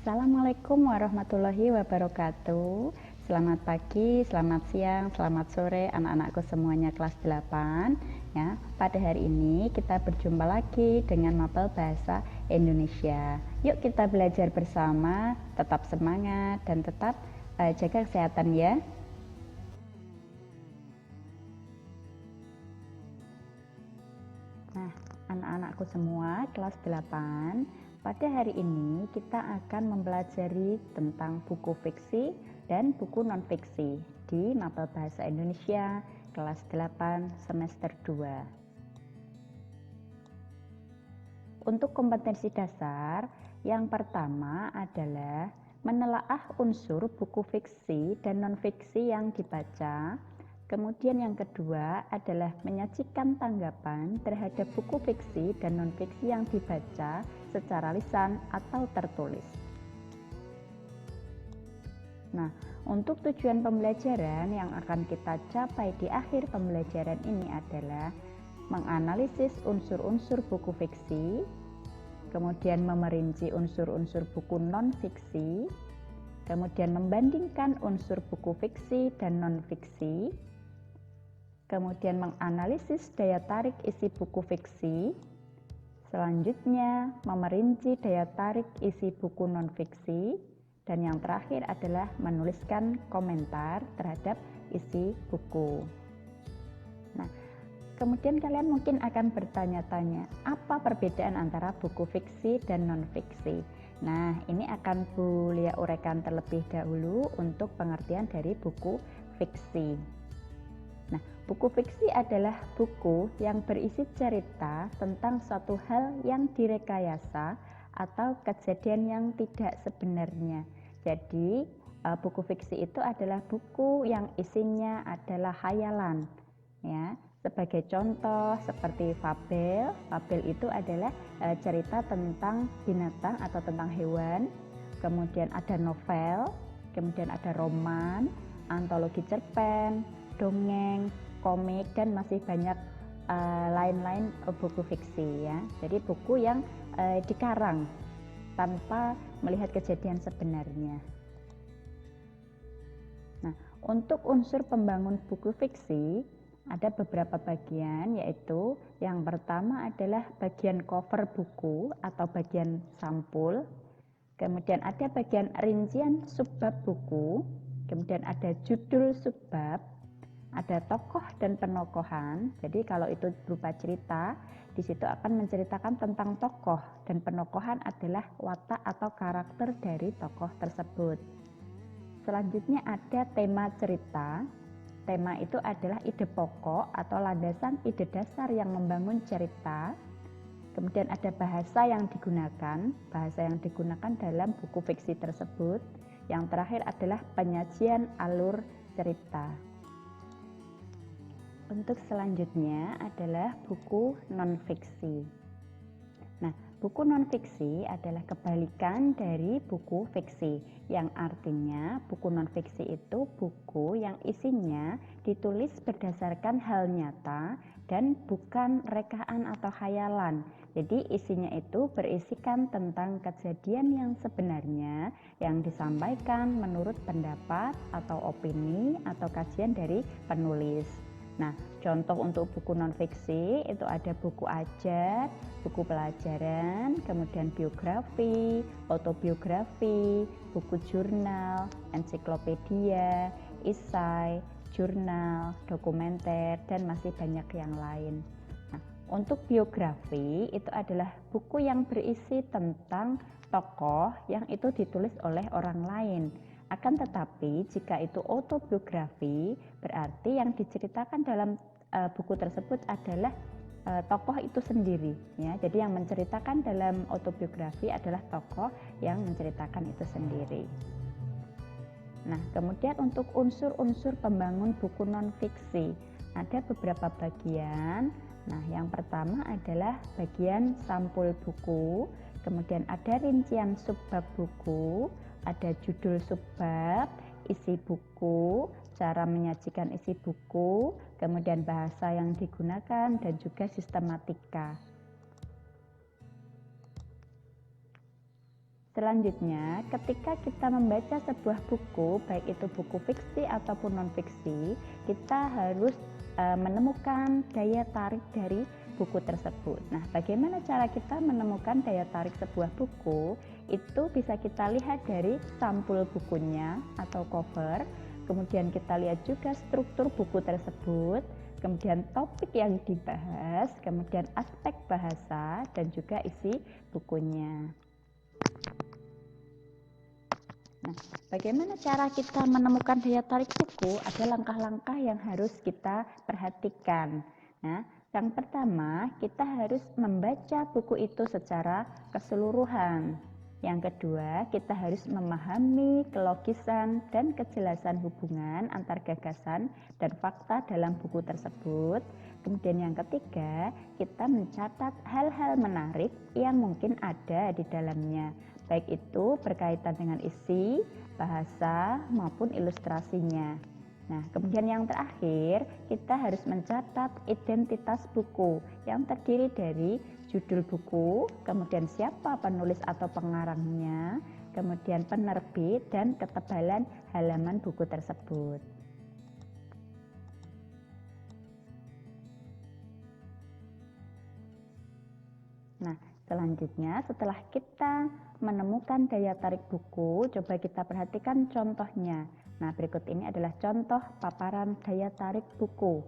Assalamualaikum warahmatullahi wabarakatuh. Selamat pagi, selamat siang, selamat sore anak-anakku semuanya kelas 8 ya. Pada hari ini kita berjumpa lagi dengan mapel bahasa Indonesia. Yuk kita belajar bersama, tetap semangat dan tetap jaga kesehatan ya. Nah, anak-anakku semua kelas 8, pada hari ini kita akan mempelajari tentang buku fiksi dan buku non-fiksi di mapel bahasa Indonesia kelas 8 semester 2. Untuk kompetensi dasar, yang pertama adalah menelaah unsur buku fiksi dan non-fiksi yang dibaca. Kemudian yang kedua adalah menyajikan tanggapan terhadap buku fiksi dan non-fiksi yang dibaca secara lisan atau tertulis. Nah, untuk tujuan pembelajaran yang akan kita capai di akhir pembelajaran ini adalah menganalisis unsur-unsur buku fiksi, kemudian memerinci unsur-unsur buku non-fiksi, kemudian membandingkan unsur buku fiksi dan non-fiksi, kemudian menganalisis daya tarik isi buku fiksi, selanjutnya memerinci daya tarik isi buku non-fiksi, dan yang terakhir adalah menuliskan komentar terhadap isi buku. Nah, kemudian kalian mungkin akan bertanya-tanya, apa perbedaan antara buku fiksi dan non-fiksi? Nah, ini akan Bu Lia uraikan terlebih dahulu untuk pengertian dari buku fiksi. Nah, buku fiksi adalah buku yang berisi cerita tentang suatu hal yang direkayasa atau kejadian yang tidak sebenarnya. Jadi, buku fiksi itu adalah buku yang isinya adalah khayalan, ya. Sebagai contoh seperti fabel. Fabel itu adalah cerita tentang binatang atau tentang hewan. Kemudian ada novel, kemudian ada roman, antologi cerpen, dongeng, komik, dan masih banyak lain-lain buku fiksi ya. Jadi buku yang dikarang tanpa melihat kejadian sebenarnya. Nah, untuk unsur pembangun buku fiksi ada beberapa bagian, yaitu yang pertama adalah bagian cover buku atau bagian sampul. Kemudian ada bagian rincian subbab buku, kemudian ada judul subbab, ada tokoh dan penokohan. Jadi kalau itu berupa cerita, di situ akan menceritakan tentang tokoh, dan penokohan adalah watak atau karakter dari tokoh tersebut. Selanjutnya ada tema cerita. Tema itu adalah ide pokok atau landasan ide dasar yang membangun cerita. Kemudian ada bahasa yang digunakan dalam buku fiksi tersebut. Yang terakhir adalah penyajian alur cerita. Untuk selanjutnya adalah buku non-fiksi. Nah, buku non-fiksi adalah kebalikan dari buku fiksi, yang artinya buku non-fiksi itu buku yang isinya ditulis berdasarkan hal nyata dan bukan rekaan atau khayalan. Jadi isinya itu berisikan tentang kejadian yang sebenarnya yang disampaikan menurut pendapat atau opini atau kajian dari penulis. Nah, contoh untuk buku non-fiksi itu ada buku ajar, buku pelajaran, kemudian biografi, autobiografi, buku jurnal, ensiklopedia, esai, jurnal, dokumenter, dan masih banyak yang lain. Nah, untuk biografi itu adalah buku yang berisi tentang tokoh yang itu ditulis oleh orang lain. Akan tetapi jika itu autobiografi, berarti yang diceritakan dalam buku tersebut adalah tokoh itu sendiri ya. Jadi yang menceritakan dalam autobiografi adalah tokoh yang menceritakan itu sendiri. Nah, kemudian untuk unsur-unsur pembangun buku non-fiksi ada beberapa bagian. Nah, yang pertama adalah bagian sampul buku, kemudian ada rincian subbab buku, ada judul subbab, isi buku, cara menyajikan isi buku, kemudian bahasa yang digunakan, dan juga sistematika. Selanjutnya, ketika kita membaca sebuah buku, baik itu buku fiksi ataupun non-fiksi, kita harus menemukan daya tarik dari buku tersebut. Nah, bagaimana cara kita menemukan daya tarik sebuah buku? Itu bisa kita lihat dari sampul bukunya atau cover, kemudian kita lihat juga struktur buku tersebut, kemudian topik yang dibahas, kemudian aspek bahasa, dan juga isi bukunya. Nah, bagaimana cara kita menemukan daya tarik buku? Ada langkah-langkah yang harus kita perhatikan. Nah, yang pertama, kita harus membaca buku itu secara keseluruhan. Yang kedua, kita harus memahami kelogisan dan kejelasan hubungan antar gagasan dan fakta dalam buku tersebut. Kemudian yang ketiga, kita mencatat hal-hal menarik yang mungkin ada di dalamnya, baik itu berkaitan dengan isi, bahasa, maupun ilustrasinya. Nah, kemudian yang terakhir, kita harus mencatat identitas buku yang terdiri dari judul buku, kemudian siapa penulis atau pengarangnya, kemudian penerbit, dan ketebalan halaman buku tersebut. Nah, selanjutnya setelah kita menemukan daya tarik buku, coba kita perhatikan contohnya. Nah, berikut ini adalah contoh paparan daya tarik buku.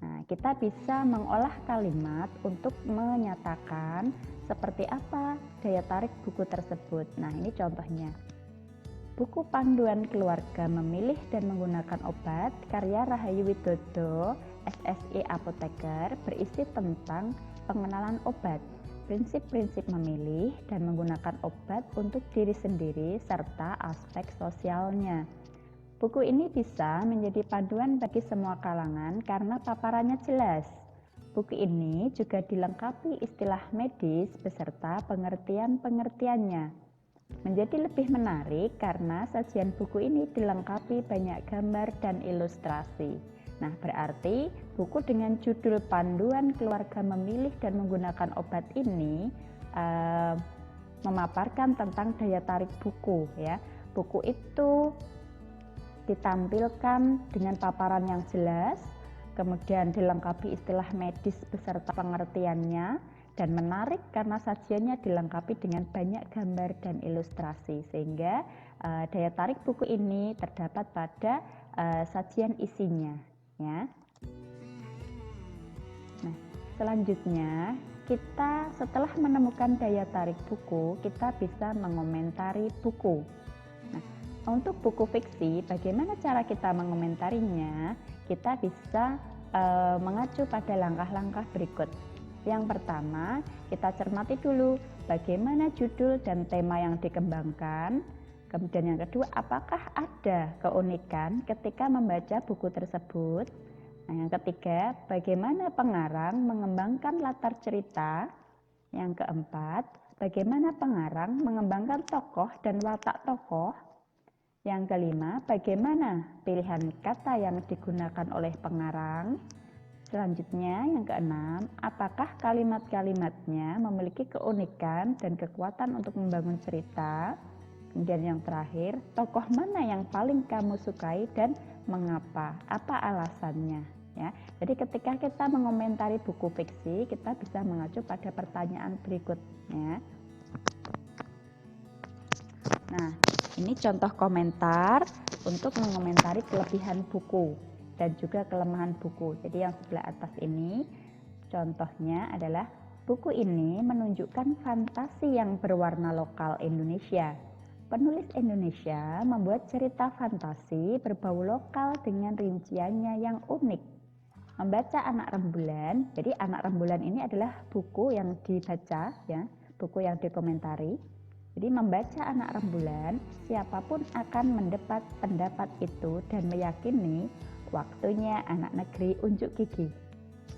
Nah, kita bisa mengolah kalimat untuk menyatakan seperti apa daya tarik buku tersebut. Nah, ini contohnya. Buku Panduan Keluarga Memilih dan Menggunakan Obat karya Rahayu Widodo, SSI Apoteker, berisi tentang pengenalan obat, prinsip-prinsip memilih dan menggunakan obat untuk diri sendiri, serta aspek sosialnya. Buku ini bisa menjadi panduan bagi semua kalangan karena paparannya jelas. Buku ini juga dilengkapi istilah medis beserta pengertian-pengertiannya. Menjadi lebih menarik karena sajian buku ini dilengkapi banyak gambar dan ilustrasi. Nah, berarti buku dengan judul Panduan Keluarga Memilih dan Menggunakan Obat ini memaparkan tentang daya tarik buku, ya. Buku itu ditampilkan dengan paparan yang jelas, kemudian dilengkapi istilah medis beserta pengertiannya, dan menarik karena sajiannya dilengkapi dengan banyak gambar dan ilustrasi, sehingga daya tarik buku ini terdapat pada sajian isinya, ya. Nah, selanjutnya kita setelah menemukan daya tarik buku, kita bisa mengomentari buku. Nah, untuk buku fiksi, bagaimana cara kita mengomentarinya? Kita bisa mengacu pada langkah-langkah berikut. Yang pertama, kita cermati dulu bagaimana judul dan tema yang dikembangkan. Kemudian yang kedua, apakah ada keunikan ketika membaca buku tersebut? Nah, yang ketiga, bagaimana pengarang mengembangkan latar cerita? Yang keempat, bagaimana pengarang mengembangkan tokoh dan watak tokoh? Yang kelima, bagaimana pilihan kata yang digunakan oleh pengarang? Selanjutnya, yang keenam, apakah kalimat-kalimatnya memiliki keunikan dan kekuatan untuk membangun cerita? Kemudian yang terakhir, tokoh mana yang paling kamu sukai dan mengapa? Apa alasannya? Ya, jadi ketika kita mengomentari buku fiksi, kita bisa mengacu pada pertanyaan berikutnya. Nah, ini contoh komentar untuk mengomentari kelebihan buku dan juga kelemahan buku. Jadi yang sebelah atas ini contohnya adalah buku ini menunjukkan fantasi yang berwarna lokal Indonesia. Penulis Indonesia membuat cerita fantasi berbau lokal dengan rinciannya yang unik. Membaca Anak Rembulan, jadi Anak Rembulan ini adalah buku yang dibaca, ya, buku yang dikomentari. Jadi membaca Anak Rembulan, siapapun akan mendapat pendapat itu dan meyakini waktunya anak negeri unjuk gigi.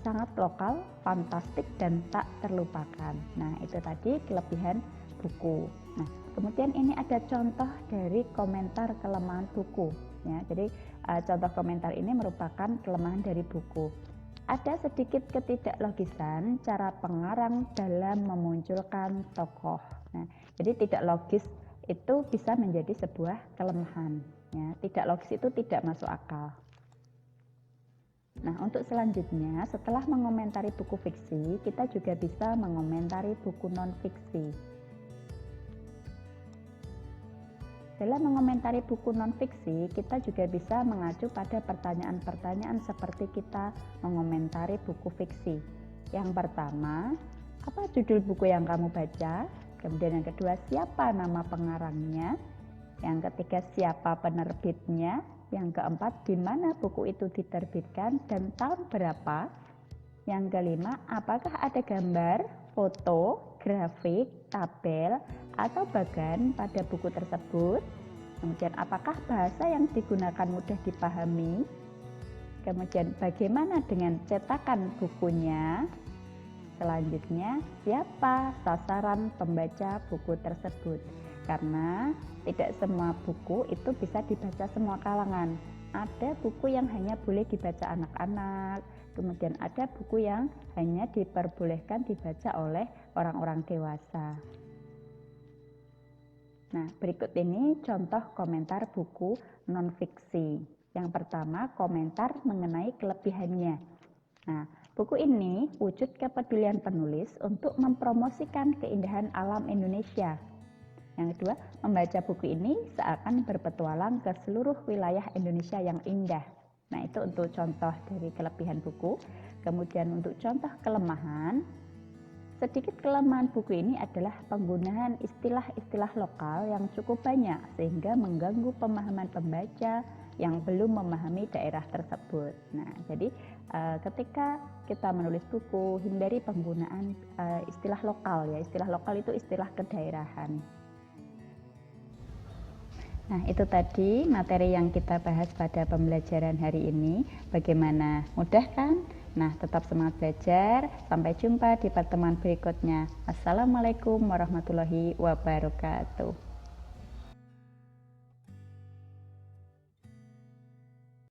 Sangat lokal, fantastik, dan tak terlupakan. Nah, itu tadi kelebihan buku. Nah, kemudian ini ada contoh dari komentar kelemahan buku. Ya, jadi contoh komentar ini merupakan kelemahan dari buku. Ada sedikit ketidaklogisan cara pengarang dalam memunculkan tokoh. Nah, Jadi tidak logis itu bisa menjadi sebuah kelemahan. Ya, tidak logis itu tidak masuk akal. Nah, untuk selanjutnya, setelah mengomentari buku fiksi, kita juga bisa mengomentari buku non-fiksi. Dalam mengomentari buku non-fiksi, kita juga bisa mengacu pada pertanyaan-pertanyaan seperti kita mengomentari buku fiksi. Yang pertama, apa judul buku yang kamu baca? Kemudian yang kedua, siapa nama pengarangnya? Yang ketiga, siapa penerbitnya? Yang keempat, di mana buku itu diterbitkan dan tahun berapa? Yang kelima, apakah ada gambar, foto, grafik, tabel, atau bagan pada buku tersebut? Kemudian, apakah bahasa yang digunakan mudah dipahami? Kemudian, bagaimana dengan cetakan bukunya? Selanjutnya, siapa sasaran pembaca buku tersebut? Karena tidak semua buku itu bisa dibaca semua kalangan. Ada buku yang hanya boleh dibaca anak-anak, kemudian ada buku yang hanya diperbolehkan dibaca oleh orang-orang dewasa. Nah, berikut ini contoh komentar buku non-fiksi. Yang pertama, komentar mengenai kelebihannya. Nah, buku ini wujud kepedulian penulis untuk mempromosikan keindahan alam Indonesia. Yang kedua, membaca buku ini seakan berpetualang ke seluruh wilayah Indonesia yang indah. Nah, itu untuk contoh dari kelebihan buku. Kemudian untuk contoh kelemahan, sedikit kelemahan buku ini adalah penggunaan istilah-istilah lokal yang cukup banyak sehingga mengganggu pemahaman pembaca yang belum memahami daerah tersebut. Nah, jadi ketika kita menulis buku, hindari penggunaan istilah lokal ya. Istilah lokal itu istilah kedaerahan. Nah, itu tadi materi yang kita bahas pada pembelajaran hari ini. Bagaimana? Mudah kan? Nah, tetap semangat belajar. Sampai jumpa di pertemuan berikutnya. Assalamualaikum warahmatullahi wabarakatuh.